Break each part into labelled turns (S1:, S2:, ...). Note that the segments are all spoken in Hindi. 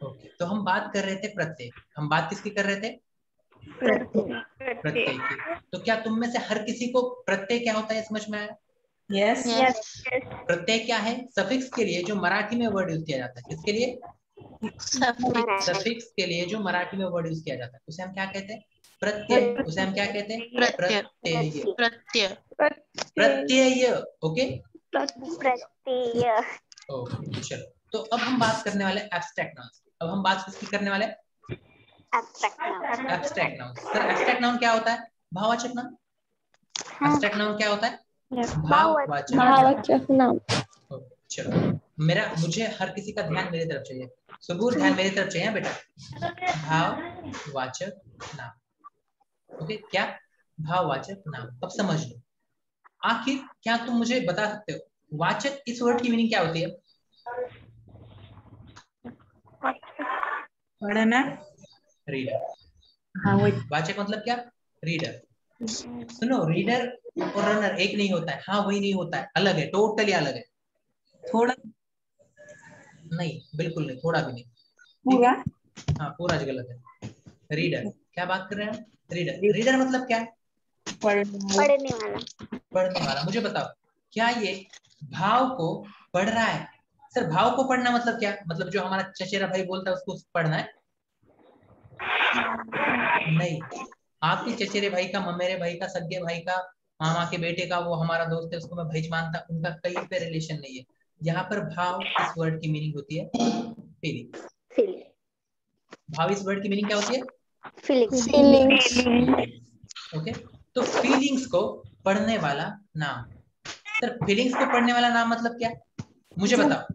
S1: ओके, तो हम बात कर रहे थे प्रत्यय। हम बात किसकी कर रहे थे? प्रत्यय की। तो क्या तुम में से हर किसी को प्रत्यय क्या होता है समझ में आया?
S2: Yes
S3: yes.
S1: प्रत्यय क्या है? सफिक्स के लिए जो मराठी में वर्ड यूज किया जाता है। किसके लिए? सफिक्स के लिए जो मराठी में वर्ड यूज किया जाता है उसे हम क्या कहते हैं? प्रत्यय। उसे हम क्या कहते हैं?
S3: प्रत्यय।
S1: प्रत्यय।
S3: प्रत्यय।
S1: प्रत्यय। ओके
S4: प्रत्यय।
S1: ओके, चलो तो अब हम बात करने वाले एब्स्ट्रैक्ट नाउन। अब हम बात किसकी करने वाले? Abstract noun. Sir abstract noun क्या होता है? भाववाचक नाम। एब्स्ट्रैक्ट नाउन क्या होता है?
S4: भाववाचक नाम।
S1: चलो मुझे हर किसी का ध्यान मेरी तरफ चाहिए। सबूर ध्यान मेरी तरफ चाहिए बेटा। भाववाचक नाम। ओके, क्या? भाववाचक नाम। अब समझ लो, आखिर क्या तुम मुझे बता सकते हो वाचक इस वर्ड की मीनिंग क्या होती है?
S2: पढ़ना।
S1: रीडर।
S2: हाँ वही।
S1: वाचक मतलब क्या? रीडर। सुनो, रीडर और रनर एक नहीं होता है। हाँ वही नहीं होता है, अलग है, टोटली अलग है।
S2: थोड़ा
S1: नहीं, बिल्कुल नहीं, थोड़ा भी नहीं।
S2: पूरा।
S1: हाँ पूरा गलत है। रीडर, क्या बात कर रहे हैं? रीडर। रीडर मतलब क्या?
S4: पढ़ने वाला।
S1: पढ़ने वाला। मुझे बताओ, क्या ये भाव को पढ़ रहा है? सर भाव को पढ़ना मतलब क्या? मतलब जो हमारा चचेरा भाई बोलता है उसको पढ़ना है? नहीं, आपके चचेरे भाई का, ममेरे भाई का, सगे भाई का, मामा के बेटे का, वो हमारा दोस्त है, उसको मैं भाई मानता, उनका कहीं पे रिलेशन नहीं है। यहाँ पर भाव इस वर्ड की मीनिंग होती है फीलिंग। भाव इस वर्ड की मीनिंग क्या होती है?
S4: फीलिंग्स।
S1: ओके, तो फीलिंग्स को पढ़ने वाला नाम। सर फीलिंग्स को पढ़ने वाला नाम मतलब क्या? मुझे बताओ,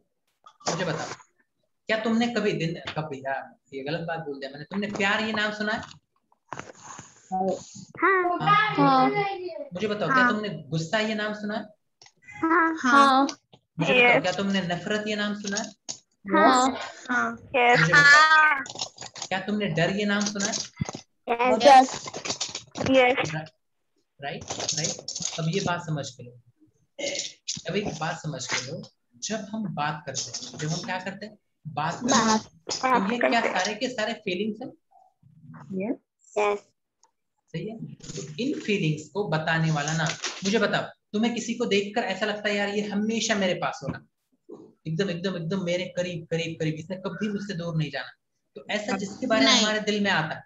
S1: क्या तुमने कभी कभी यार ये गलत बात बोल दिया मैंने, तुमने प्यार ये नाम सुना है?
S4: हाँ।
S1: मुझे बताओ, क्या तुमने गुस्सा ये नाम सुना है?
S4: हाँ।
S1: मुझे बताओ, क्या तुमने नफरत ये नाम सुना है?
S4: हाँ।
S1: मुझे बताओ, क्या तुमने डर ये नाम सुना है?
S4: यस।
S1: राइट। अब ये बात समझ के लो, अब एक बात समझ के लो, जब हम बात करते हैं, जब हम क्या करते हैं? बात करते हैं, तो ये क्या सारे के सारे फीलिंग्स हैं?
S4: यस।
S1: सही है। तो इन फीलिंग्स को बताने वाला नाम। मुझे बताओ, तुम्हें किसी को देखकर ऐसा लगता है यार ये हमेशा मेरे पास होगा, एकदम एकदम एकदम मेरे करीब करीब करीब, इसने कभी मुझसे दूर नहीं जाना, तो ऐसा जिसके बारे में हमारे दिल में आता है?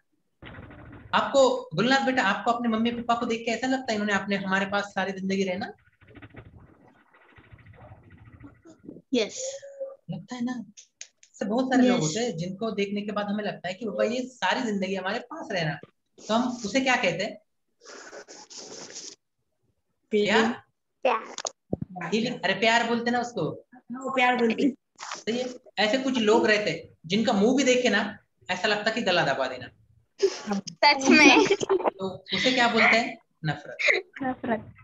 S1: आपको गुलनाथ बेटा, आपको अपने मम्मी पापा को देख के ऐसा लगता है इन्होंने अपने हमारे पास सारी जिंदगी रहना?
S3: यस।
S1: लगता है ना? से बहुत सारे लोग होते हैं जिनको देखने के बाद हमें लगता है कि बाबा ये सारी जिंदगी हमारे पास रहना। तो हम उसे क्या कहते हैं? फीलिंग। अरे प्यार बोलते ना उसको।
S2: प्यार बोलते।
S1: सही है। ऐसे कुछ लोग रहते हैं जिनका मुंह भी देखे ना ऐसा लगता कि गला दबा देना।
S4: सच में।
S1: तो उसे क्या बोलते हैं? नफरत।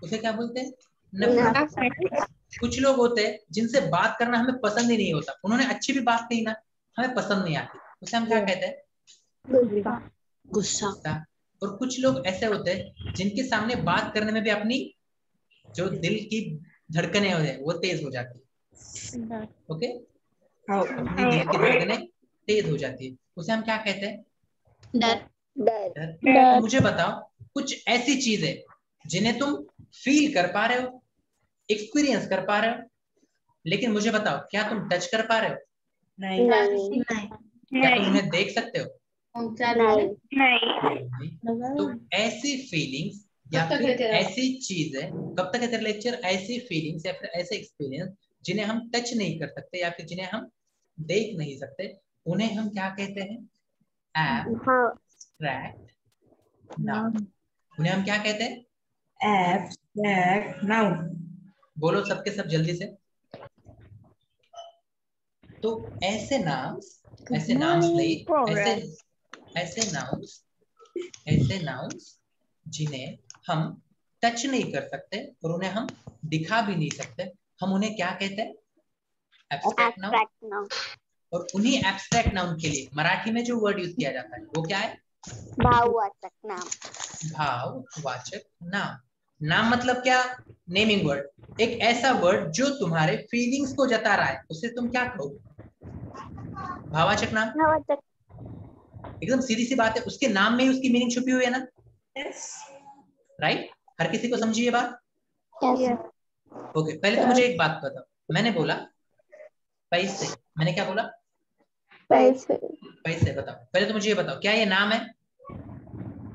S1: उसे क्या बोलते हैं? नफरत। कुछ लोग होते हैं जिनसे बात करना हमें पसंद ही नहीं होता, उन्होंने अच्छी भी बात कही ना हमें पसंद नहीं आती, उसे हम क्या कहते हैं?
S3: गुस्सा।
S1: और कुछ लोग ऐसे होते हैं जिनके सामने बात करने में भी अपनी जो दिल की धड़कनें होते हैं वो तेज हो जाती है। ओके, अपनी दिल की धड़कनें तेज हो जाती है, उसे हम क्या कहते हैं? डर। तो मुझे बताओ, कुछ ऐसी चीजें जिन्हें तुम फील कर पा रहे हो, एक्सपीरियंस कर पा रहे हो, लेकिन मुझे बताओ क्या तुम टच कर पा रहे हो?
S2: नहीं।
S1: क्या तुम उन्हें देख सकते हो? नहीं। तो ऐसी फीलिंग्स या फिर ऐसी चीजें, कब तक है तेरा लेक्चर? ऐसी फीलिंग्स या फिर ऐसे एक्सपीरियंस जिन्हें हम टच नहीं कर सकते या फिर जिन्हें हम देख नहीं सकते, उन्हें हम क्या कहते हैं? Abstract noun. उन्हें हम क्या कहते हैं?
S2: Abstract noun.
S1: बोलो सबके सब जल्दी से। तो ऐसे नाउन्स नहीं, ऐसे नाउन्स जिन्हें हम टच नहीं कर सकते और उन्हें हम दिखा भी नहीं सकते, हम उन्हें क्या कहते हैं? Abstract noun. और उन्हीं एब्स्ट्रैक्ट नाउन के लिए मराठी में जो वर्ड यूज किया जाता है वो क्या है?
S4: भाववाचक नाम।
S1: भाववाचक नाम। नाम मतलब क्या? Naming word. एक ऐसा वर्ड जो तुम्हारे फीलिंग्स को जता रहा है, उसे तुम क्या कहोगे? भाववाचक नाम
S4: भाववाचक।
S1: एकदम सीधी सी बात है, उसके नाम में ही उसकी मीनिंग छुपी हुई है ना,
S2: Yes.
S1: राइट? हर किसी को समझी ये बात?
S4: Yes.
S1: ओके, पहले तो मुझे एक बात बताओ, मैंने बोला पैसे, मैंने क्या बोला?
S4: पैसे।
S1: पैसे। बताओ पहले तो मुझे ये बताओ, क्या ये नाम है?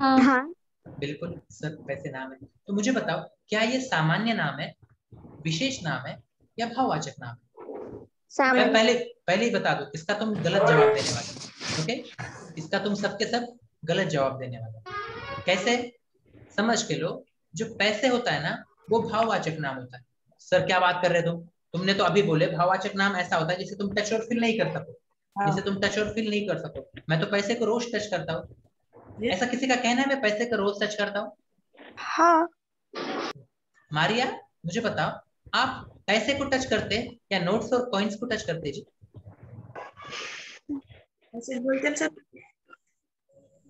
S4: हाँ।
S1: बिल्कुल सर, पैसे नाम है। तो मुझे बताओ, क्या ये सामान्य नाम है, विशेष नाम है, या भाववाचक नाम है? मैं
S4: सामान्य।
S1: पहले ही बता दूं, इसका तुम गलत जवाब देने वाले। ओके, इसका तुम सबके सब गलत जवाब देने वाले। कैसे? समझ के लो, जो पैसे होता है ना, वो भाववाचक नाम होता है। सर क्या बात कर रहे हो तुमने तो अभी बोले भाववाचक नाम ऐसा होता है जिसे तुम टच और फील नहीं कर सको, जिसे तुम टच और फील नहीं कर सको। मैं तो पैसे को रोज टच करता हूँ, ऐसा किसी का कहना है मैं पैसे को रोज टच करता हूँ?
S4: हाँ।
S1: मारिया मुझे बताओ, आप पैसे को टच करते या नोट्स और कॉइन्स को टच करते जी?
S2: ऐसे बोलते हैं सर।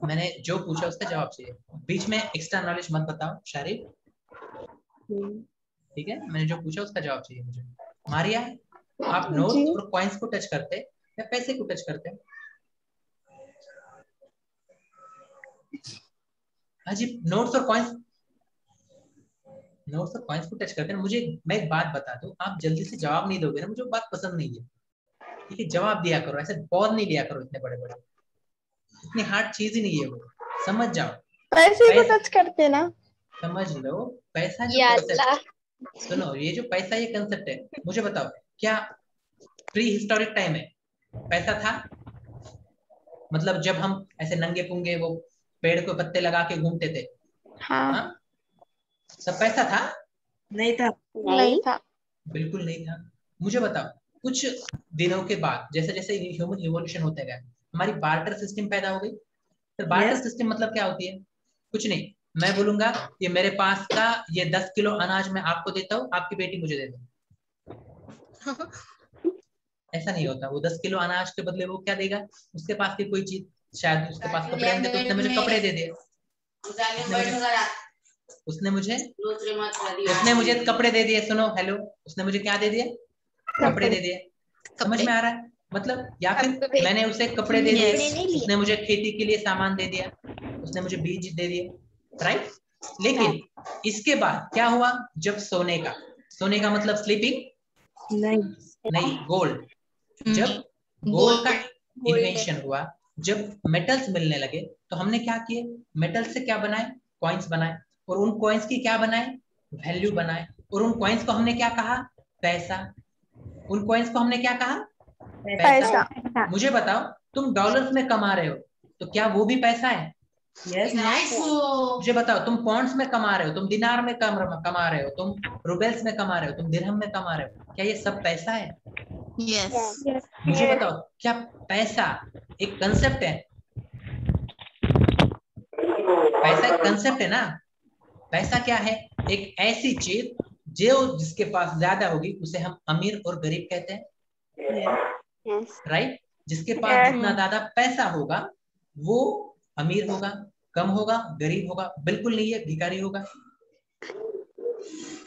S1: मैंने जो पूछा उसका जवाब चाहिए, बीच में एक्स्ट्रा नॉलेज मत बताओ शारिफ, ठीक है? मैंने जो पूछा उसका जवाब चाहिए मुझे। मारिया, आप नोट्स और कॉइन्स को टच करते या पैसे को टच करते? अजी नोट्स और कॉइन्स, नोट्स और कॉइन्स को टच करते हैं। मुझे मैं एक बात बता दूं, आप जल्दी से जवाब नहीं दोगे ना, मुझे बात पसंद नहीं है, ठीक है? जवाब दिया करो, ऐसे बहुत नहीं लिया करो इतने बड़े बड़े, इतनी हार्ड चीज ही नहीं है वो, समझ जाओ।
S4: पैसे को टच करते ना,
S1: समझ लो, पैसा जो कंसेप्ट, सुनो, ये जो पैसा ये कंसेप्ट है, मुझे बताओ, क्या प्री हिस्टोरिक टाइम में पैसा था? मतलब जब हम ऐसे नंगे पुंगे वो पेड़ को पत्ते लगा के घूमते थे, हाँ, सब पैसा था?
S2: नहीं था।
S4: नहीं था।
S1: बिल्कुल नहीं था। मुझे बताओ, कुछ दिनों के बाद जैसे जैसे ह्यूमन इवोल्यूशन होते गया, हमारी बार्टर सिस्टम पैदा हो गई। तो बार्टर
S2: Yes.
S1: सिस्टम मतलब क्या होती है? कुछ नहीं, मैं बोलूंगा कि मेरे पास का ये 10 किलो अनाज मैं आपको देता हूँ, आपकी बेटी मुझे दे दो। ऐसा नहीं होता, वो 10 किलो अनाज के बदले वो क्या देगा? उसके पास की कोई चीज, शायद उसके पास कपड़े होंगे तो उसने मुझे कपड़े दे दिए, उसने मुझे कपड़े दे दिए। सुनो, हेलो, उसने मुझे क्या दे दिए? कपड़े दे दिए। समझ में आ रहा है? मतलब, या फिर मैंने उसे कपड़े दे दिए, उसने मुझे खेती के लिए सामान दे दिया, उसने मुझे बीज दे दिए, राइट? लेकिन इसके बाद क्या हुआ? जब सोने का मतलब स्लीपिंग नहीं, गोल्ड, जब गोल्ड का इन्वेंशन हुआ, जब मेटल्स मिलने लगे, तो हमने क्या किए? मेटल से क्या बनाए? कॉइन्स बनाए, और उन कॉइन्स की क्या बनाए? वैल्यू बनाए, और उन कॉइन्स को हमने क्या कहा? पैसा। उन कॉइन्स को हमने क्या कहा? पैसा। मुझे बताओ, तुम डॉलर्स में कमा रहे हो, तो क्या वो भी पैसा है?
S2: Yes.
S1: मुझे बताओ, तुम पॉन्ड्स में कमा रहे हो, तुम दिनार में कमा रहे हो, तुम रूबेल्स में कमा रहे हो, तुम दिरहम में कमा रहे हो, क्या ये सब पैसा है?
S3: Yes.
S1: मुझे बताओ, क्या पैसा एक कंसेप्ट है? पैसा एक कंसेप्ट है ना? पैसा क्या है? एक ऐसी चीज जो जिसके पास ज्यादा होगी उसे हम अमीर और गरीब कहते हैं, राइट? जिसके पास जितना ज्यादा पैसा होगा वो अमीर होगा, कम होगा गरीब होगा, बिल्कुल नहीं है भिखारी होगा,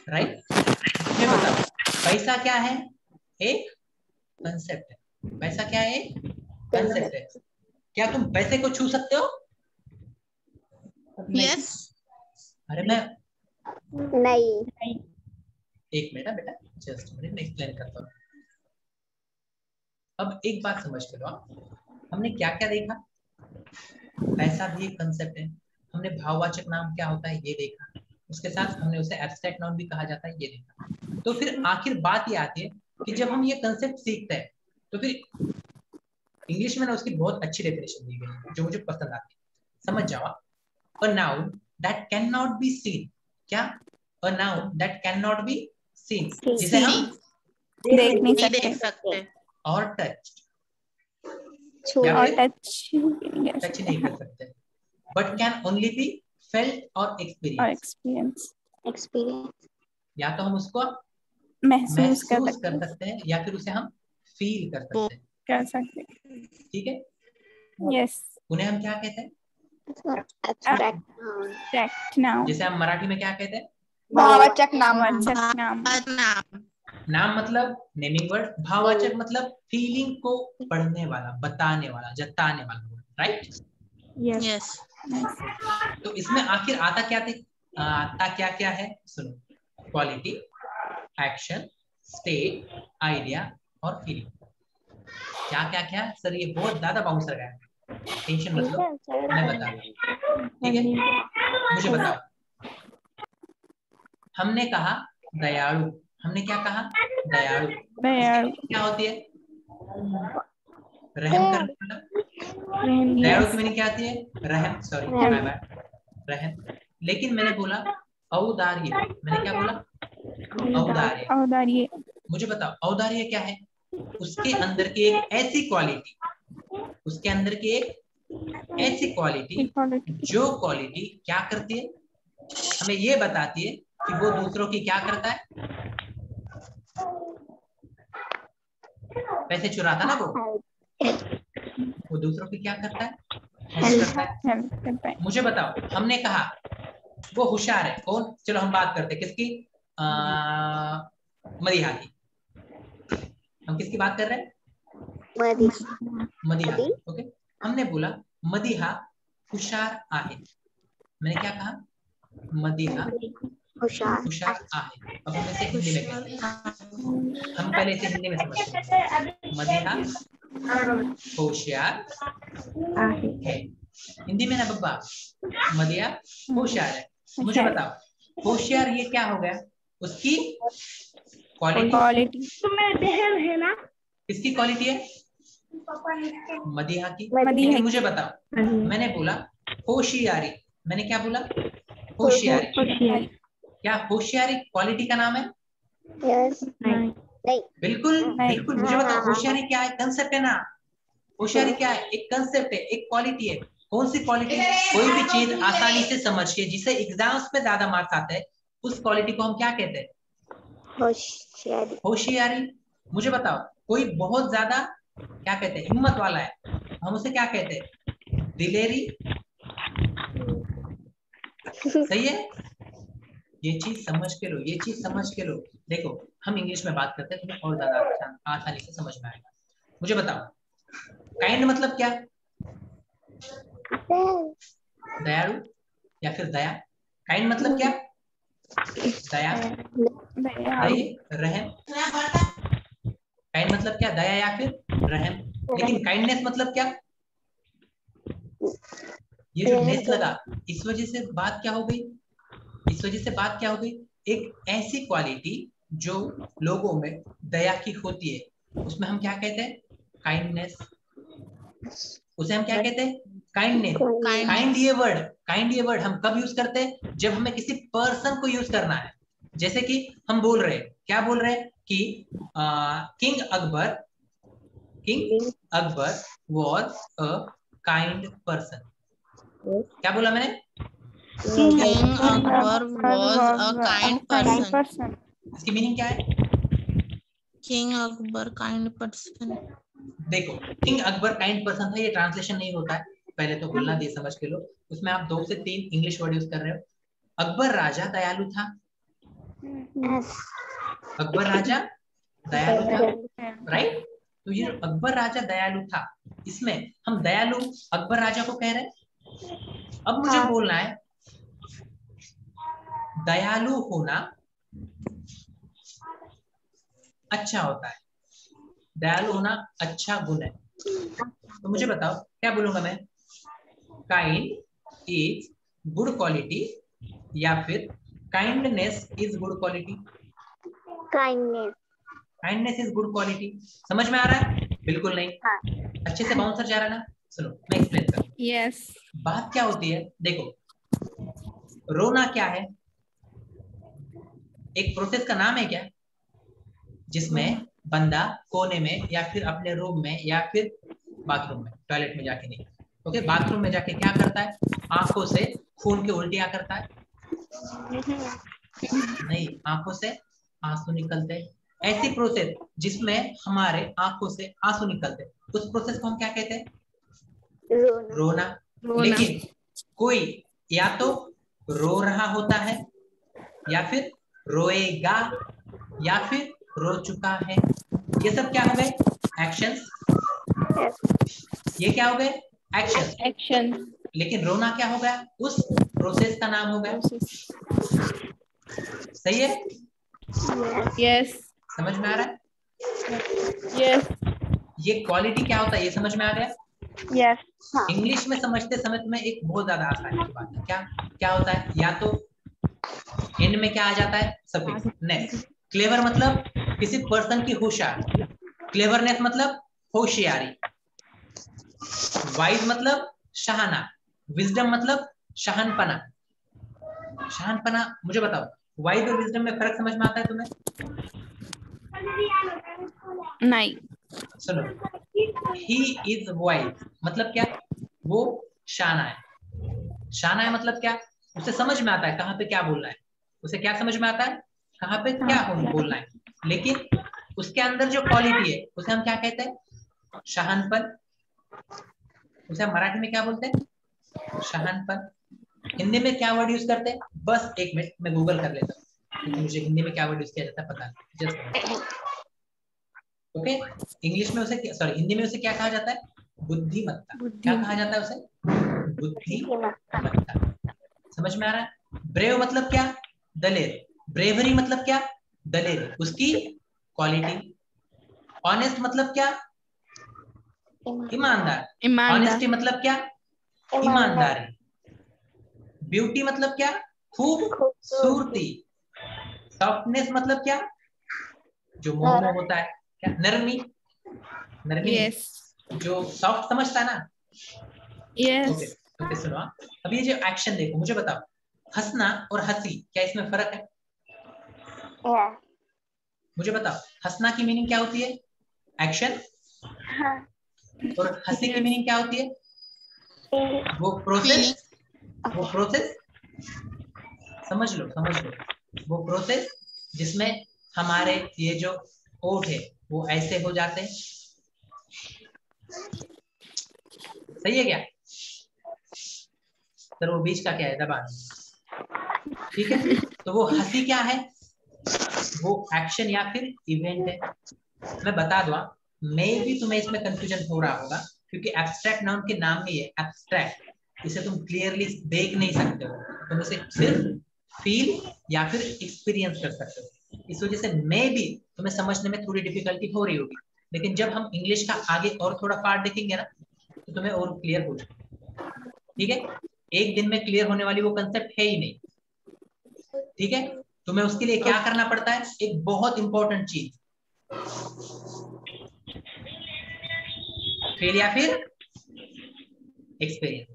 S1: राइट? मुझे बताओ, पैसा क्या है? एक कंसेप्ट है। पैसा क्या है? कंसेप्ट है। क्या तुम पैसे को छू सकते हो?
S3: Yes.
S1: अरे मैं
S4: नहीं।
S1: एक मिनट बेटा, जस्ट मिनट, मैं एक्सप्लेन करता हूँ। अब एक बात समझ के लो, हमने क्या क्या देखा? पैसा भी एक कंसेप्ट है, हमने भाववाचक नाम क्या होता है ये देखा, उसके साथ हमने उसे एब्स्ट्रैक्ट नाउन भी कहा जाता है ये देखा। तो फिर आखिर बात ये आती है कि जब हम ये कंसेप्ट सीखते हैं तो फिर इंग्लिश में ना उसकी बहुत अच्छी डेफिनेशन दी गई है जो मुझे पसंद आती है, समझ जाओ। A noun that cannot be seen, क्या? A noun that cannot be seen, जिसे हम
S3: देख नहीं सकते
S1: और टच टच नहीं कर सकते, but can only be felt और experience। या तो हम उसको महसूस कर सकते हैं या फिर उसे हम फील कर सकते हैं, ठीक है?
S3: Yes.
S1: उन्हें हम क्या कहते हैं?
S4: Abstract noun.
S1: जैसे हम मराठी में क्या कहते हैं?
S4: भाववाचक नाम।
S3: नाम।
S1: नाम मतलब नेमिंग वर्ड, भाववाचक मतलब फीलिंग को पढ़ने वाला, बताने वाला, जताने वाला, राइट?
S3: यस।
S1: तो इसमें आखिर आता क्या क्या है? सुनो, क्वालिटी, एक्शन, स्टेट, आइडिया और फीलिंग। क्या क्या सर? ये बहुत ज्यादा बाउंसर है, टेंशन मत लो, मैं बता रहा हूँ, ठीक है? मुझे बताओ, हमने कहा दयालु, हमने क्या कहा? दयालु। क्या होती है? रहम करना। दयालु की मीनिंग क्या आती है? रहम, सॉरी माय बैड, रहम। लेकिन मैंने बोला औदार्य, मैंने क्या बोला? औदार्य। मुझे बताओ औदार्य क्या है? उसके अंदर की एक ऐसी क्वालिटी, उसके अंदर की एक ऐसी क्वालिटी जो क्वालिटी क्या करती है? हमें ये बताती है कि वो दूसरों की क्या करता है? पैसे चुराता ना वो दूसरों की क्या करता है? हेल्प करता है। मुझे बताओ, हमने कहा वो होशियार है, कौन? चलो हम बात करते हैं किसकी? मदीहा की। हम किसकी बात कर रहे हैं? मदीहा। ओके, हमने बोला मदीहा होशियार आहे। मैंने क्या कहा? मदीहा होशियार आहे। अब हम इसे हिंदी में कहते हैं, हम पहले इसे हिंदी में समझते हैं। मदीहा होशियार है, हिंदी में ना बब्बा, मदीहा होशियार है। मुझे बताओ होशियार ये क्या हो गया? उसकी क्वालिटी। है ना? किसकी क्वालिटी है? मदीहा की। लेकिन मुझे बताओ, मैंने बोला होशियारी, मैंने क्या बोला? होशियारी। क्या होशियारी क्वालिटी का नाम है? नहीं। बिल्कुल बिल्कुल। मुझे बताओ होशियारी क्या है? कंसेप्ट है ना। होशियारी क्या है? एक कंसेप्ट है, एक क्वालिटी है। कौन सी क्वालिटी? कोई भी चीज आसानी से समझ के जिसे एग्जाम्स में ज्यादा मार्क्स आते हैं, उस क्वालिटी को हम क्या कहते हैं? होशियारी। मुझे बताओ कोई बहुत ज्यादा क्या कहते हैं? हिम्मत वाला है, हम उसे क्या कहते हैं? दिलेरी। सही है? ये चीज समझ के लो, ये चीज समझ के लो। देखो हम इंग्लिश में बात करते हैं, तुम्हें और ज्यादा आसानी से समझ में आएगा। मुझे बताओ काइंड मतलब क्या? दयालु या फिर दया। काइंड मतलब क्या? दया, रहम। काइंड मतलब क्या? दया या फिर रहम। लेकिन काइंडनेस मतलब क्या? ये जो नेस लगा, इस वजह से बात क्या हो गई? इस वजह से बात क्या हो गई? एक ऐसी क्वालिटी जो लोगों में दया की होती है, उसमें हम क्या कहते हैं? काइंडनेस। उसे हम क्या कहते हैं? काइंडनेस। काइंड ये वर्ड हम कब यूज करते हैं? जब हमें किसी पर्सन को यूज करना है। जैसे कि हम बोल रहे हैं, क्या बोल रहे हैं कि king Akbar was a kind person. क्या बोला मैंने?
S3: King Akbar was a kind person.
S1: इसकी मीनिंग क्या है?
S3: King Akbar kind person.
S1: देखो किंग अकबर काइंड पर्सन था, ये ट्रांसलेशन नहीं होता है, पहले तो बोलना दे समझ के लो। उसमें आप 2 से 3 इंग्लिश वर्ड यूज कर रहे हो। अकबर राजा दयालु था। अकबर राजा दयालु था, राइट? तो ये अकबर राजा दयालु था, इसमें हम दयालु अकबर राजा को कह रहे हैं। अब मुझे बोलना है दयालु होना अच्छा होता है, दयालु होना अच्छा गुण है। तो मुझे बताओ क्या बोलूंगा मैं? काइंड इज गुड क्वालिटी या फिर kindness is good quality? Kindness is good quality. समझ में आ रहा है? बिल्कुल नहीं। अच्छे से बाउंसर जा रहा है ना? सुनो मैं एक्सप्लेन करूँ।
S3: यस।
S1: बात क्या होती है? देखो रोना क्या है? एक प्रोसेस का नाम है क्या? जिसमें बंदा कोने में या फिर अपने रूम में या फिर बाथरूम में, टॉयलेट में जाके नहीं, ओके, बाथरूम में जाके क्या करता है? आंखों से खून की उल्टियां करता है। नहीं, आंखों से आंसू निकलते हैं। ऐसी प्रोसेस जिसमें हमारे आंखों से आंसू निकलते हैं, उस प्रोसेस को हम क्या कहते हैं? रोना। लेकिन कोई या तो रो रहा होता है या फिर रोएगा या फिर रो चुका है, ये सब क्या हो गए? एक्शंस। ये क्या हो गए? एक्शन।
S3: एक्शन।
S1: लेकिन रोना क्या हो गया? उस प्रोसेस का नाम हो गया। सही है?
S3: यस।
S1: समझ में आ रहा है?
S3: यस।
S1: ये क्वालिटी क्या होता है ये समझ में आ गया?
S4: यस।
S1: इंग्लिश में समझते समय में एक बहुत ज्यादा आसानी की बात है। क्या क्या होता है? या तो एंड में क्या आ जाता है? सफिक्स नेस। क्लेवर मतलब किसी पर्सन की होशियारी, क्लेवरनेस मतलब होशियारी। वाइज मतलब शहाना, विजडम मतलब शहानपना। शहानपना, मुझे बताओ वाइज और विजडम में फर्क समझ में आता है तुम्हें?
S3: नहीं।
S1: सुनो, ही इज वाइज मतलब क्या? वो शाना है। शाना है मतलब क्या? उसे समझ में आता है कहाँ पे क्या बोलना है। उसे क्या समझ में आता है? कहाँ पे क्या बोलना है। लेकिन उसके अंदर जो क्वालिटी है उसे हम क्या कहते हैं? शहानपन। उसे हम मराठी में क्या बोलते हैं? शहानपन। हिंदी में क्या वर्ड यूज करते हैं? बस एक मिनट मैं गूगल कर लेता हूँ, क्योंकि मुझे हिंदी में क्या वर्ड यूज किया जाता है पता नहीं। Just okay. इंग्लिश में उसे सॉरी हिंदी में उसे क्या कहा जाता है? बुद्धिमत्ता। क्या कहा जाता है उसे? बुद्धिमत्ता। समझ में आ रहा है? ब्रेव मतलब क्या? दलेर। ब्रेवरी मतलब क्या? दलेरी, उसकी क्वालिटी। ऑनेस्ट मतलब क्या? ईमानदार। ऑनेस्टी मतलब क्या? ईमानदारी। ब्यूटी मतलब क्या? खूबसूरती। सॉफ्टनेस मतलब क्या? जो मोह में होता है। क्या? नरमी। नरमी
S3: यस।
S1: जो सॉफ्ट समझता है ना।
S3: यस।
S1: ओके ओके सुनो। अब ये जो एक्शन देखो, मुझे बताओ हंसना और हंसी क्या इसमें फर्क है? मुझे बताओ हंसना की मीनिंग क्या होती है? एक्शन। और हंसी की मीनिंग क्या होती है? वो प्रोसेस। वो प्रोसेस समझ लो समझ लो। वो प्रोसेस जिसमें हमारे ये जो ओठ है वो ऐसे हो जाते हैं। सही है क्या? सर वो बीच का क्या है? दबान। ठीक है, तो वो हंसी क्या है? वो एक्शन या फिर इवेंट है। मैं बता दूं, मे भी तुम्हें इसमें कंफ्यूजन हो रहा होगा, क्योंकि एब्स्ट्रैक्ट नाउन के नाम में ये एब्स्ट्रैक्ट, इसे तुम क्लियरली देख नहीं सकते हो, तुम इसे सिर्फ फील या फिर एक्सपीरियंस कर सकते हो। इस वजह से मे भी तुम्हें समझने में थोड़ी डिफिकल्टी हो रही होगी, लेकिन जब हम इंग्लिश का आगे और थोड़ा पार्ट देखेंगे ना तो तुम्हें और क्लियर हो जाएगा। ठीक है, एक दिन में क्लियर होने वाली वो कंसेप्ट है ही नहीं। ठीक है, तुम्हें उसके लिए क्या करना पड़ता है? एक बहुत इंपॉर्टेंट चीज, फेल या फिर एक्सपीरियंस।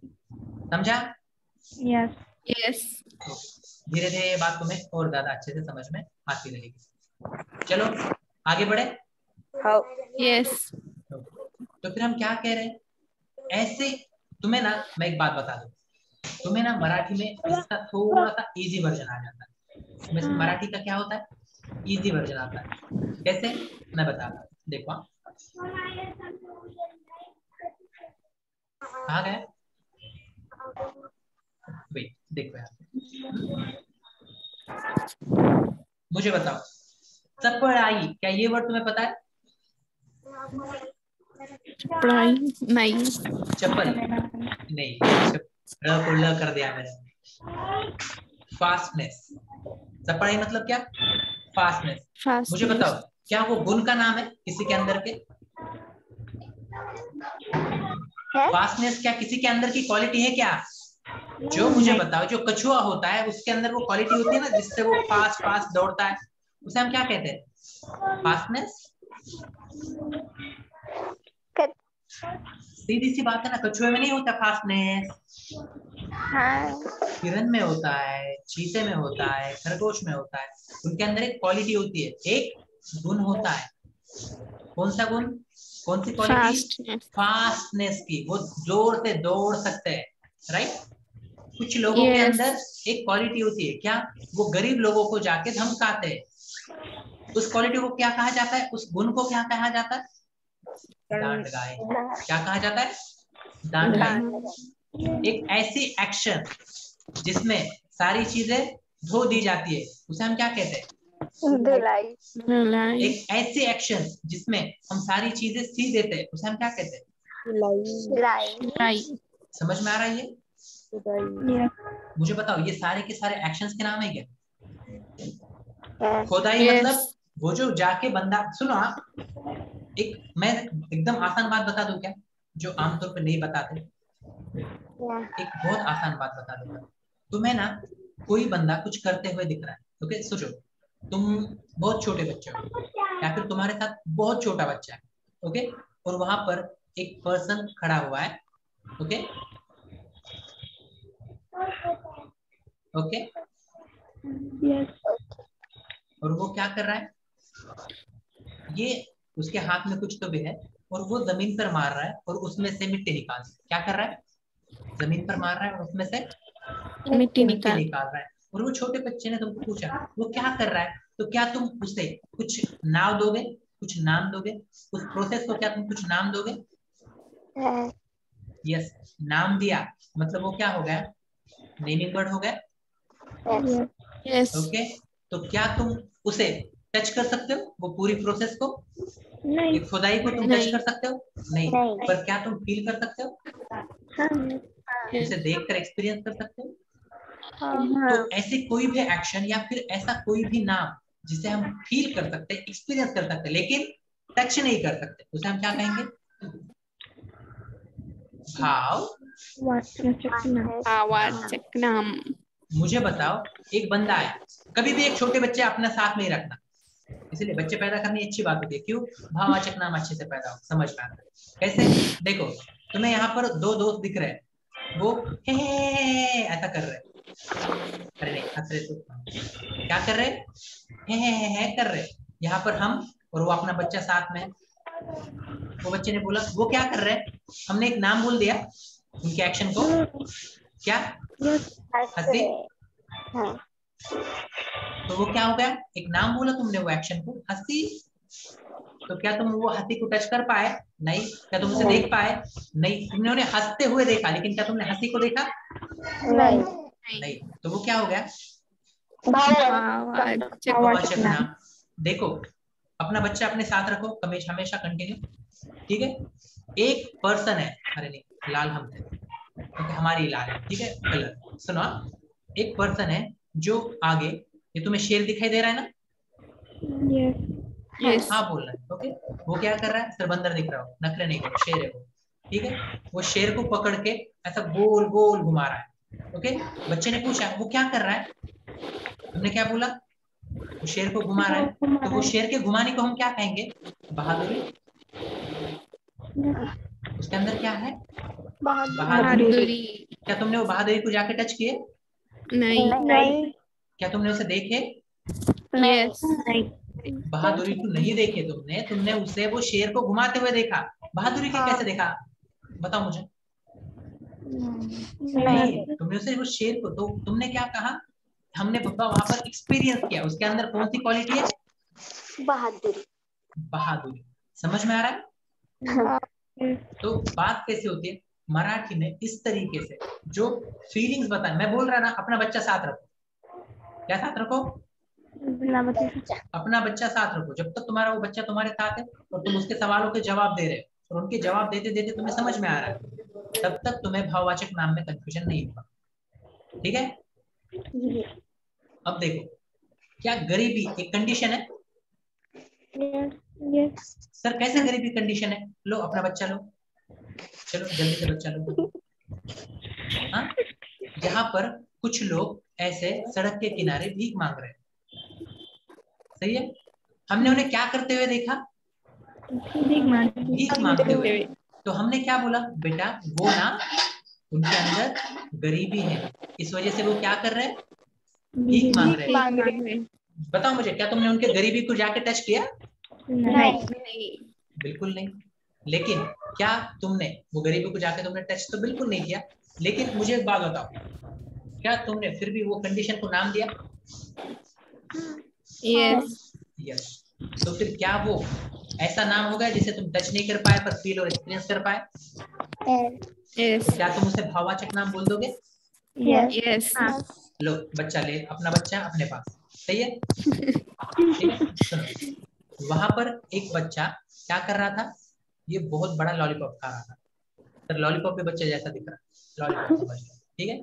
S1: समझा?
S3: यस। यस।
S1: धीरे धीरे ये बात तुम्हें और ज्यादा अच्छे से समझ में आती रहेगी। चलो आगे बढ़े।
S3: यस।
S1: तो फिर हम क्या कह रहे हैं? ऐसे तुम्हें ना मैं एक बात बता दूं, तुम्हें ना मराठी में इसका थोड़ा सा इजी वर्जन आ जाता है। तुम्हें मराठी का क्या होता है? इजी वर्जन आता है। कैसे? मैं बताता हूँ, देखो कहाँ गया? वेट देखो यार, मुझे बताओ चपड़ाई क्या ये वर्ड तुम्हें पता है?
S3: पढ़ाई नहीं।
S1: चप्पल नहीं, र को ल कर दिया मैंने। फास्टनेस। चपड़ाई मतलब क्या? फास्टनेस। मुझे बताओ क्या वो गुण का नाम है किसी के अंदर के? फास्टनेस क्या किसी के अंदर की क्वालिटी है क्या? जो मुझे बताओ, जो कछुआ होता है उसके अंदर वो क्वालिटी होती है ना जिससे वो फास्ट फास्ट दौड़ता है, उसे हम क्या कहते हैं? फास्टनेस। सीधी सी बात है ना, कछुए में नहीं होता फास्टनेस, हिरन में होता है, चीते में होता है, खरगोश में होता है। उनके अंदर एक क्वालिटी होती है, एक गुण होता है। कौन सा गुण? कौन सी क्वालिटी? फास्टनेस की। वो जोर से दौड़ सकते हैं। राइट। कुछ लोगों के अंदर एक क्वालिटी होती है, क्या? वो गरीब लोगों को जाके धमकाते हैं। उस क्वालिटी को क्या कहा जाता है? उस गुण को क्या कहा जाता है? डांट गाय। क्या कहा जाता है? डांट गाय। एक ऐसी एक्शन जिसमें सारी चीजें धो दी जाती है उसे हम क्या कहते हैं?
S4: धुलाई।
S3: धुलाई।
S1: एक ऐसे एक्शन जिसमें हम सारी चीजें सी देते हैं उसे हम क्या कहते हैं?
S4: धुलाई।
S3: धुलाई।
S1: समझ में आ रहा है ये? मुझे बताओ ये सारे के सारे एक्शंस के नाम है क्या? खुदाई मतलब वो जो जाके बंदा, सुनो आप, एक मैं एकदम आसान बात बता दूं क्या, जो आमतौर पर नहीं बताते। एक बहुत आसान बात बता दूंगा तुम्हें ना। कोई बंदा कुछ करते हुए दिख रहा है, ओके? सोचो तुम बहुत छोटे बच्चे हो या फिर तुम्हारे साथ बहुत छोटा बच्चा है, ओके? और वहां पर एक पर्सन खड़ा हुआ है, ओके? ओके? और वो क्या कर रहा है? ये उसके हाथ में कुछ तो भी है और वो जमीन पर मार रहा है और उसमें से मिट्टी निकाल, क्या कर रहा है? जमीन पर मार रहा है और उसमें से
S3: मिट्टी
S1: निकाल रहा है। और वो छोटे बच्चे ने तुमको पूछा वो क्या कर रहा है, तो क्या तुम उसे कुछ नाम दोगे, कुछ नाम दोगे? उस प्रोसेस को क्या तुम कुछ नाम दोगे? यस, नाम दिया मतलब वो क्या हो गया? नेमिंग वर्ड हो गया।
S3: यस।
S1: ओके, तो क्या तुम उसे टच कर सकते हो? वो पूरी प्रोसेस को, एक खुदाई को तुम टच कर सकते हो? नहीं। पर क्या तुम फील कर सकते हो? उसे देखकर एक्सपीरियंस कर सकते हो? तो ऐसे कोई भी एक्शन या फिर ऐसा कोई भी नाम जिसे हम फील कर सकते हैं, एक्सपीरियंस कर सकते हैं, लेकिन टच नहीं कर सकते, उसे हम क्या कहेंगे?
S3: भाववाचक नाम।
S1: मुझे बताओ, एक बंदा है, कभी भी एक छोटे बच्चे अपने साथ नहीं रखना, इसलिए बच्चे पैदा करनी अच्छी बात होती है। क्यों? भाववाचक नाम अच्छे से पैदा हो, समझ में आता है कैसे? देखो तुम्हें यहाँ पर दो दोस्त दिख रहे हैं, वो हे ऐसा कर रहे हैं, अरे नहीं हंस रहे, तो क्या कर रहे? हे कर रहे। यहाँ पर हम और वो अपना बच्चा साथ में है। वो बच्चे ने बोला, वो क्या कर रहे हैं? हमने एक नाम बोल दिया उनके एक्शन को, क्या? हंसी। तो वो क्या हो गया? एक नाम बोला तुमने वो एक्शन को, हंसी। तो क्या तुम वो हंसी को टच कर पाए? नहीं। क्या तुम उसे देख पाए? नहीं। तुमने उन्हें हंसते हुए देखा, लेकिन क्या तुमने हंसी को देखा? नहीं। तो वो क्या हो गया? भाववाचक नाम। देखो अपना बच्चा अपने साथ रखो, हमेशा कंटिन्यू, ठीक है? एक पर्सन है, अरे नहीं लाल हम थे, ओके हमारी लाल है, ठीक है कलर। सुनो, एक पर्सन है जो आगे, ये तुम्हें शेर दिखाई दे रहा है ना?
S3: यस।
S1: हाँ बोल रहा है, ओके? वो क्या कर रहा है? सरबंदर दिख रहा हो, नखरे नहीं करो, शेर है वो, ठीक है? वो शेर को पकड़ के ऐसा गोल गोल घुमा रहा है, ओके? बच्चे ने पूछा वो क्या कर रहा है? तुमने क्या बोला? वो शेर को घुमा रहा है। तो वो शेर के घुमाने को हम क्या कहेंगे? बहादुरी। उसके अंदर क्या है? बहादुरी। क्या तुमने वो बहादुरी को जाके टच किए?
S3: नहीं।
S1: क्या तुमने उसे देखे?
S3: यस।
S1: बहादुरी को नहीं देखे तुमने उसे वो शेर को घुमाते हुए देखा। बहादुरी के कैसे देखा? बताओ मुझे। नहीं, तुमने उसे वो शेर को, तो तुमने क्या कहा? हमने पापा वहां पर एक्सपीरियंस किया, उसके अंदर कौन सी क्वालिटी है? बहादुरी। समझ में आ रहा है? तो बात कैसे होती है मराठी में, इस तरीके से जो फीलिंग्स बताए। मैं बोल रहा ना अपना बच्चा साथ रखो, क्या साथ रखो? अपना बच्चा साथ रखो। जब तक तुम्हारा वो बच्चा तुम्हारे साथ है और तुम उसके सवालों के जवाब दे रहे हो और उनके जवाब देते देते तुम्हें समझ में आ रहा है, तब तक तुम्हें भाववाचक नाम में कंफ्यूजन नहीं होगा, ठीक है? अब देखो, क्या गरीबी एक कंडीशन है? सर कैसे गरीबी कंडीशन है? लो अपना बच्चा लो, चलो जल्दी से बच्चा लो। हाँ, यहाँ पर कुछ लोग ऐसे सड़क के किनारे भीख मांग रहे हैं, सही है? हमने उन्हें क्या करते हुए देखा? भीख मांगते हुए। तो हमने क्या बोला? बेटा वो ना, उनके अंदर गरीबी है, इस वजह से वो क्या कर रहे हैं? भीख मांग रहे हैं। बताओ मुझे, क्या तुमने उनके गरीबी को जाके टच किया?
S3: नहीं।
S1: बिल्कुल नहीं। लेकिन क्या तुमने वो गरीबी को जाके तुमने टच तो बिल्कुल नहीं किया, लेकिन मुझे एक बात बताओ, क्या तुमने फिर भी वो कंडीशन को नाम दिया? यस। तो फिर क्या वो ऐसा नाम होगा जिसे तुम टच नहीं कर पाए पर फील और एक्सपीरियंस कर पाए? क्या तुम उसे भाववाचक नाम बोल दोगे?
S3: यस।
S1: लो बच्चा ले, अपना बच्चा अपने पास, सही है? ठीक है, सुनो। वहां पर एक बच्चा क्या कर रहा था, ये बहुत बड़ा लॉलीपॉप खा रहा था। तो लॉलीपॉप भी बच्चे जैसा दिख रहा है, लॉलीपॉप समझ लो, ठीक है।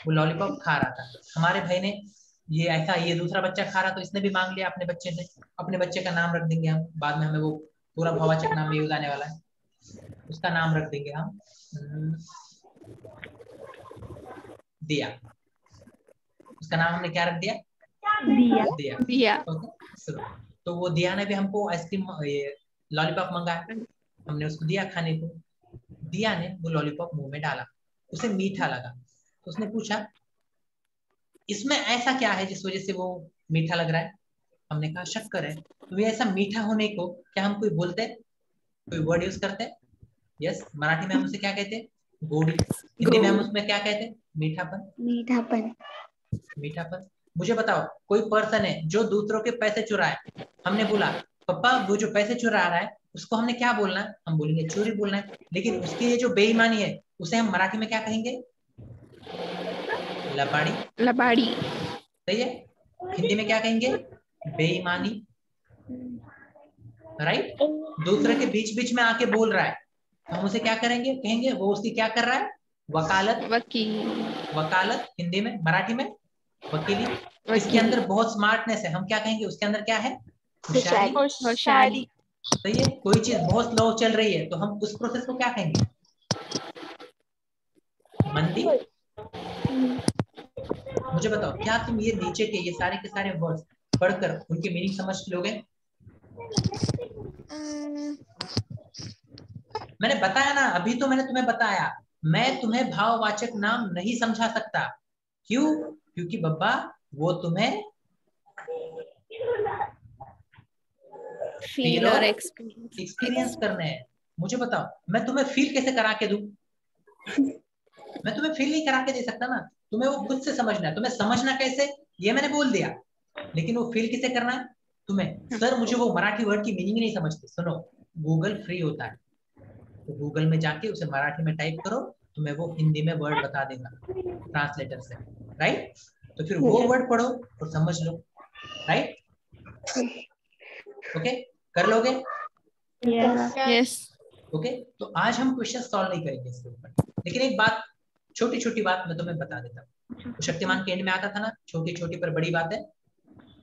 S1: वो लॉलीपॉप खा रहा था, हमारे भाई ने ये ऐसा, ये दूसरा बच्चा खा रहा तो इसने भी मांग लिया अपने बच्चे से। अपने बच्चे का नाम रख देंगे हम, बाद में हमें वो पूरा भाववाचक नाम भी यूज आने वाला है, उसका नाम रख देंगे हम दिया। उसका नाम हमने क्या रख दिया? दिया।
S3: दिया।
S1: ओके, तो वो दिया ने भी हमको आइसक्रीम लॉलीपॉप मंगाया, हमने उसको दिया खाने को। दिया ने वो लॉलीपॉप मुंह में डाला, उसे मीठा लगा, तो उसने पूछा इसमें ऐसा क्या है जिस वजह से वो मीठा लग रहा है? हमने कहा शक्कर है। तो ये ऐसा मीठा होने को क्या हम कोई बोलते हैं, कोई वर्ड यूज करते हैं? यस, मराठी में हम उसे क्या कहते हैं? गोड़ी। हिंदी में हम उसमें क्या कहते हैं? मीठापन।
S4: मीठापन।
S1: मीठापन। मुझे बताओ, कोई पर्सन है जो दूसरों के पैसे चुराए, हमने बोला पापा वो जो पैसे चुरा रहा है उसको हमने क्या बोलना है? हम बोलेंगे चोरी बोलना है। लेकिन उसकी ये जो बेईमानी है उसे हम मराठी में क्या कहेंगे? लबाड़ी।
S3: लबाड़ी।
S1: सही है। हिंदी में क्या कहेंगे? बेईमानी। राइट। दूसरे के बीच बीच में आके बोल रहा है, हम उसे क्या करेंगे? कहेंगे वो उसकी क्या कर रहा है? वकालत।
S3: वकील।
S1: वकालत हिंदी में, मराठी में वकीली। इसके अंदर बहुत स्मार्टनेस है, हम क्या कहेंगे? उसके अंदर क्या है? होशियारी।
S3: होशियारी।
S1: सही है। कोई चीज बहुत स्लो चल रही है तो हम उस प्रोसेस को क्या कहेंगे? मंदी। मुझे बताओ, क्या तुम ये नीचे के ये सारे के सारे वर्ड्स पढ़कर उनकी मीनिंग समझ लोगे? मैंने बताया ना, अभी तो मैंने तुम्हें बताया, मैं तुम्हें भाववाचक नाम नहीं समझा सकता। क्यों? क्योंकि बब्बा वो तुम्हें
S3: फील और एक्सपीरियंस
S1: एक्सपीरियंस करने हैं। मुझे बताओ, मैं तुम्हें फील कैसे करा के दूं? मैं तुम्हें फील नहीं करा के दे सकता ना, तुम्हें वो खुद से समझना है। तुम्हें समझना कैसे, ये मैंने बोल दिया, लेकिन वो फील किसे करना है तुम्हें? सर मुझे वो मराठी वर्ड की मीनिंग नहीं समझते। सुनो, गूगल फ्री होता है, तो गूगल में जाके उसे मराठी में टाइप करो, तुम्हें वो हिंदी में वर्ड बता देगा ट्रांसलेटर से। राइट, तो फिर वो वर्ड पढ़ो और समझ लो। राइट, ओके, कर लोगे?
S3: यस।
S1: ओके, तो आज हम क्वेश्चन सॉल्व नहीं करेंगे इसके ऊपर, लेकिन एक बात, छोटी छोटी बात मैं तुम्हें बता देता हूँ। तो शक्तिमान के एंड में आता था ना, छोटी छोटी पर बड़ी बात है,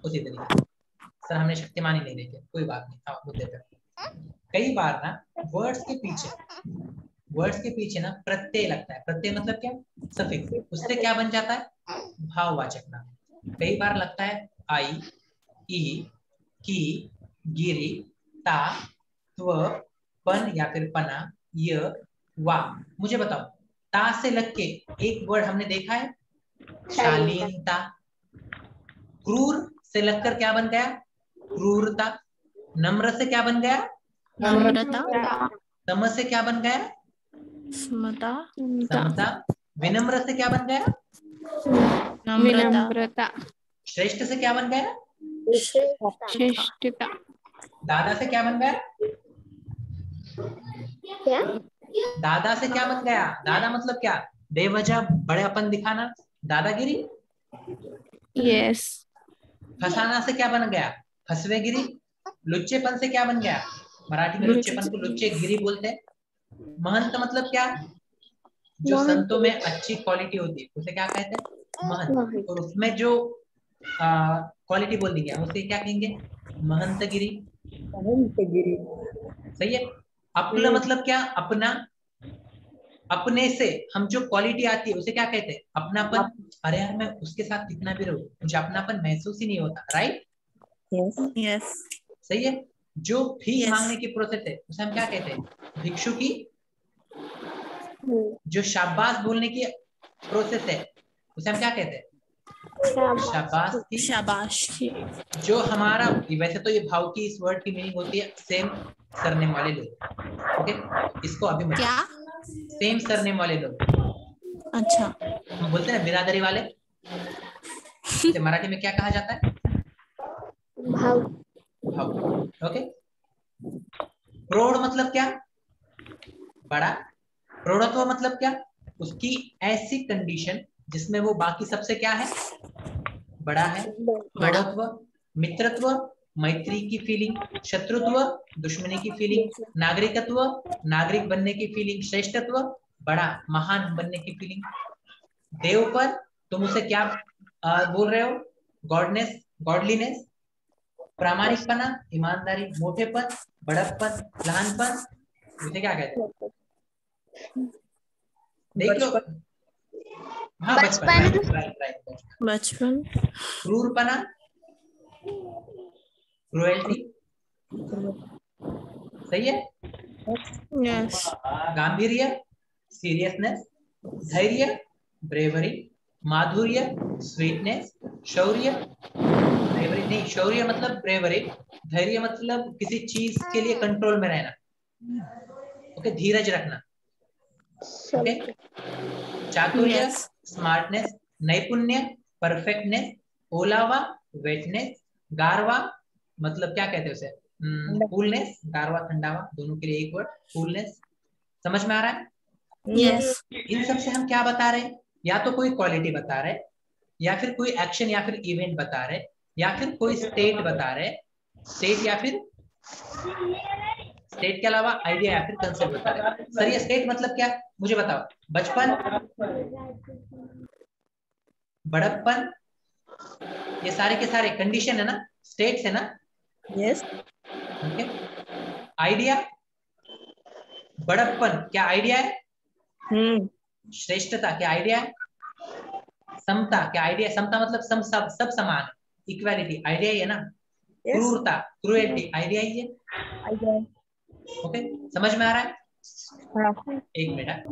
S1: उसी तरीके। सर हमने शक्तिमान ही नहीं देखे, कोई बात नहीं, हाँ मुद्दे पे। कई बार ना वर्ड्स के पीछे ना प्रत्यय लगता है। प्रत्यय मतलब क्या? सफिक्स। उससे क्या बन जाता है? भाववाचक नाम। कई बार लगता है आई, ई, की, गिरी, ता, त्व, पन या फिर पना, य, वा। मुझे बताओ, ता से लग के एक वर्ड हमने देखा है? शालीनता। क्रूर से लगकर क्या बन गया? क्रूरता। नम्र से क्या बन गया?
S3: नम्रता।
S1: दम से क्या बन गया? समता। विनम्र से क्या बन गया?
S3: विनम्रता।
S1: श्रेष्ठ से क्या बन गया?
S3: श्रेष्ठता।
S1: दादा से क्या बन गया?
S4: क्या?
S1: दादा से क्या बन गया? दादा मतलब क्या? बेवजह बड़ेपन दिखाना, दादागिरी।
S3: यस।
S1: फसाना से क्या बन गया? फसवेगिरी। लुच्चेपन से क्या बन गया? मराठी में लुच्चेपन को लुच्चेगिरी बोलते हैं। महंत मतलब क्या? जो संतों में अच्छी क्वालिटी होती है उसे क्या कहते हैं? महंत। और उसमें जो क्वालिटी बोल दी उसे क्या कहेंगे? महंतगिरी। सही है। अपना मतलब क्या? अपना। अपने से हम जो क्वालिटी आती है उसे क्या कहते हैं? अपनापन। अरे यार मैं उसके साथ कितना भी रहूं, मुझे अपनापन महसूस ही नहीं होता। Right,
S2: yes.
S1: सही है। जो भीख मांगने की प्रोसेस है उसे हम क्या कहते हैं? भिक्षुकी। जो शाबाश बोलने की प्रोसेस है उसे हम क्या कहते हैं? शाबाश की। जो हमारा, वैसे तो ये भाव की इस वर्ड की मीनिंग होती है सेम सरनेम वाले लोग। ओके, इसको अभी मत क्या? सेम सरनेम वाले लोग। अच्छा, हम बोलते हैं ना बिरादरी वाले, इसे मराठी में क्या कहा जाता है?
S4: भाव।
S1: भाव। ओके। प्रौढ़ मतलब क्या? बड़ा। प्रौढ़त्व मतलब क्या? उसकी ऐसी कंडीशन जिसमें वो बाकी सबसे क्या है? बड़ा है, बड़त्व, मित्रत्व, मैत्री की फीलिंग, शत्रुत्व, दुश्मनी की फीलिंग, नागरिकत्व, नागरिक बनने की फीलिंग, श्रेष्ठत्व, बड़ा महान बनने की फीलिंग, देव पर तुम उसे क्या बोल रहे हो, गॉडनेस, गॉडलीनेस, प्रामाणिकपना, ईमानदारी, मोटेपन, बड़प्पन, लहानपन, उसे क्या कहते हैं, देख लो। हाँ बचपन,
S3: बचपन,
S1: क्रूरपना, क्रुएल्टी, सही है।
S3: यस,
S1: गांभीर्य, सीरियसनेस, धैर्य, ब्रेवरी, माधुर्य, स्वीटनेस, शौर्य, ब्रेवरी नहीं, शौर्य मतलब ब्रेवरी, धैर्य मतलब किसी चीज के लिए कंट्रोल में रहना, ओके, धीरज रखना, ओके, चातुर्य, स्मार्टनेस, नैपुण्य, परफेक्टनेस, ओलावा, वेटनेस, गारवा मतलब क्या कहते हैं उसे, कूलनेस, गारवा ठंडावा, दोनों के लिए एक वर्ड, कूलनेस, समझ में आ रहा है?
S3: यस,
S1: इन सब से हम क्या बता रहे हैं, या तो कोई क्वालिटी बता रहे, या फिर कोई एक्शन या फिर इवेंट बता रहे, या फिर कोई स्टेट बता रहे, स्टेट या फिर स्टेट के अलावा आइडिया या फिर कंसेप्ट बता रहे। सर ये स्टेट मतलब क्या, मुझे बताओ। बचपन, बड़प्पन, ये सारे के सारे कंडीशन है ना, स्टेट्स है ना।
S2: यस,
S1: ओके, आइडिया, बड़प्पन क्या आइडिया है, श्रेष्ठता क्या आइडिया है, समता क्या आइडिया, समता मतलब सब समान, इक्वालिटी आइडिया ही है ना, क्रूरता, क्रूएल्टी आइडिया ही है, ओके, समझ में आ रहा है? एक मिनट,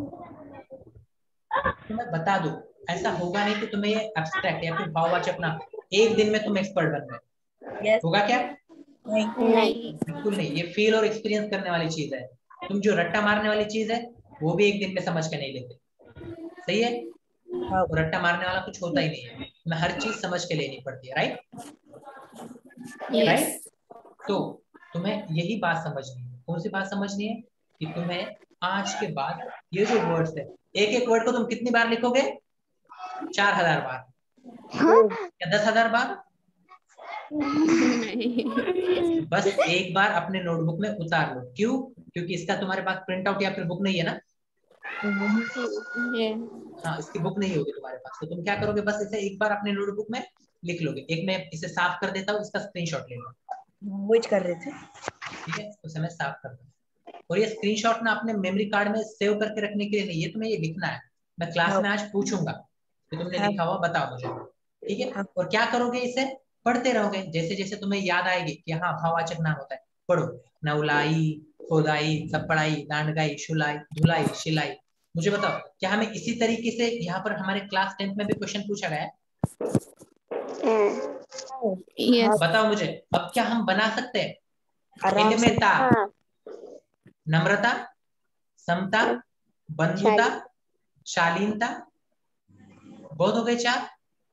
S1: तो मैं बता दूं, ऐसा होगा नहीं कि तुम्हें ये एब्स्ट्रैक्ट या फिर भाववाचक ना एक दिन में तुम एक्सपर्ट बन गए, होगा क्या?
S3: नहीं,
S1: बिल्कुल नहीं, ये फील और एक्सपीरियंस करने वाली चीज है। तुम जो रट्टा मारने वाली चीज है वो भी एक दिन में समझ के नहीं लेते, सही है, और रट्टा मारने वाला कुछ होता ही नहीं है, तुम्हें हर चीज समझ के लेनी पड़ती है, राइट? राइट, तो तुम्हें यही बात समझनी है, कौन सी बात समझनी है, कि तुम्हें आज के बाद ये जो वर्ड्स है, एक एक वर्ड को तुम कितनी बार लिखोगे, 4000 बार, या 10,000 बार, बस एक बार अपने नोटबुक में उतार लो, क्यों? क्योंकि इसका तुम्हारे पास प्रिंट आउट या फिर बुक नहीं है ना, हाँ इसकी बुक नहीं होगी तुम्हारे पास, तो तुम क्या करोगे, बस इसे एक बार अपने नोटबुक में लिख लोगे। एक मैं इसे साफ कर देता हूँ, इसका स्क्रीनशॉट ले लो,
S2: वही कर रहे थे,
S1: ठीक है, उसे मैं साफ कर दूँ। और ये स्क्रीनशॉट ना अपने मेमोरी कार्ड में सेव करके रखने के लिए नहीं है, तुम्हें ये लिखना है, मैं क्लास में आज पूछूंगा कि तुमने लिखा हुआ बताओ मुझे, ठीक है। और क्या करोगे, इसे पढ़ते रहोगे, जैसे जैसे तुम्हें याद आएगी कि हाँ भाववाचक नाम होता है, पढ़ो, नवलाई, खोदाई, थपड़ाई, दांडगाई, शुलाई, धुलाई, शिलाई। मुझे बताओ, क्या हमें इसी तरीके से यहाँ पर हमारे क्लास 10th में भी क्वेश्चन पूछा गया है? बताओ मुझे, अब क्या हम बना सकते हैं? इनमेता, नम्रता, समता, बंधुता, शालीनता, बहुत हो गए 4।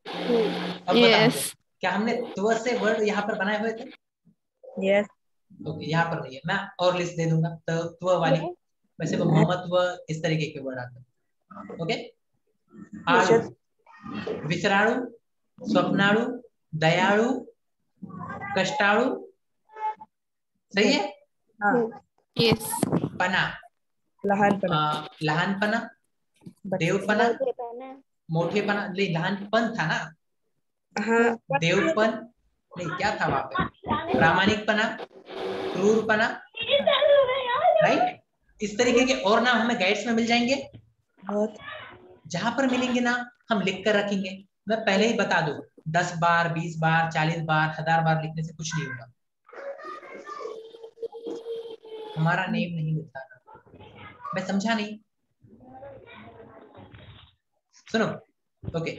S1: अब बताओ क्या हमने त्व से वर्ड यहाँ पर बनाए हुए थे?
S2: यस,
S1: ओके, यहाँ पर नहीं है, मैं और लिस्ट दे दूंगा त्व वाली, वैसे वो ममत्व इस तरीके के वर्ड आते हैं, ओके। आड़ू, विसराणु, स्वप्नाणु, दयाळु, कष्टाणु, सही है।
S3: यस,
S1: पना,
S2: लहानपणा,
S1: लहानपना, देवपना, मोठेपना, नहीं लहानपन था ना,
S2: हाँ,
S1: देवपन नहीं, क्या था वहां पे, प्रामाणिकपना, क्रूरपना, राइट। इस तरीके के और नाम हमें गाइड्स में मिल जाएंगे,
S2: बहुत,
S1: जहां पर मिलेंगे ना हम लिख कर रखेंगे। मैं पहले ही बता दूं, 10 बार, 20 बार, 40 बार, 1000 बार लिखने से कुछ नहीं होगा, हमारा नेम नहीं मिलता ना। मैं समझा नहीं, सुनो, ओके,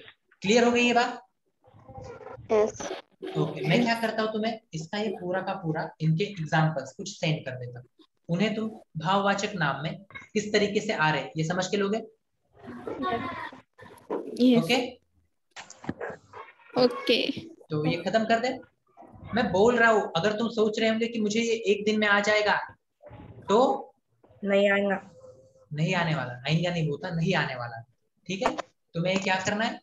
S1: क्लियर हो गई ये बात? ओके, मैं क्या करता हूँ, तुम्हें इसका ये पूरा का पूरा इनके एग्जांपल्स कुछ सेंड कर देता हूँ, उन्हें तुम भाववाचक नाम में किस तरीके से आ रहे हैं ये समझ के लोगे, ओके?
S3: ओके,
S1: तो ये खत्म कर दे। मैं बोल रहा हूँ, अगर तुम सोच रहे होंगे कि मुझे ये एक दिन में आ जाएगा, तो
S2: नहीं आएगा,
S1: नहीं आने वाला, आएगा नहीं बोलता, नहीं आने वाला, ठीक है। तुम्हें क्या करना है,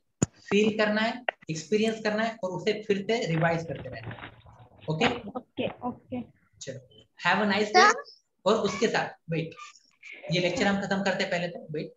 S1: फील करना है, एक्सपीरियंस करना है और उसे फिर से रिवाइज करते रहना है। ओके
S5: ओके ओके
S1: चलो हैव अ नाइस डे। और उसके साथ वेट, ये लेक्चर हम खत्म करते हैं पहले तो वेट,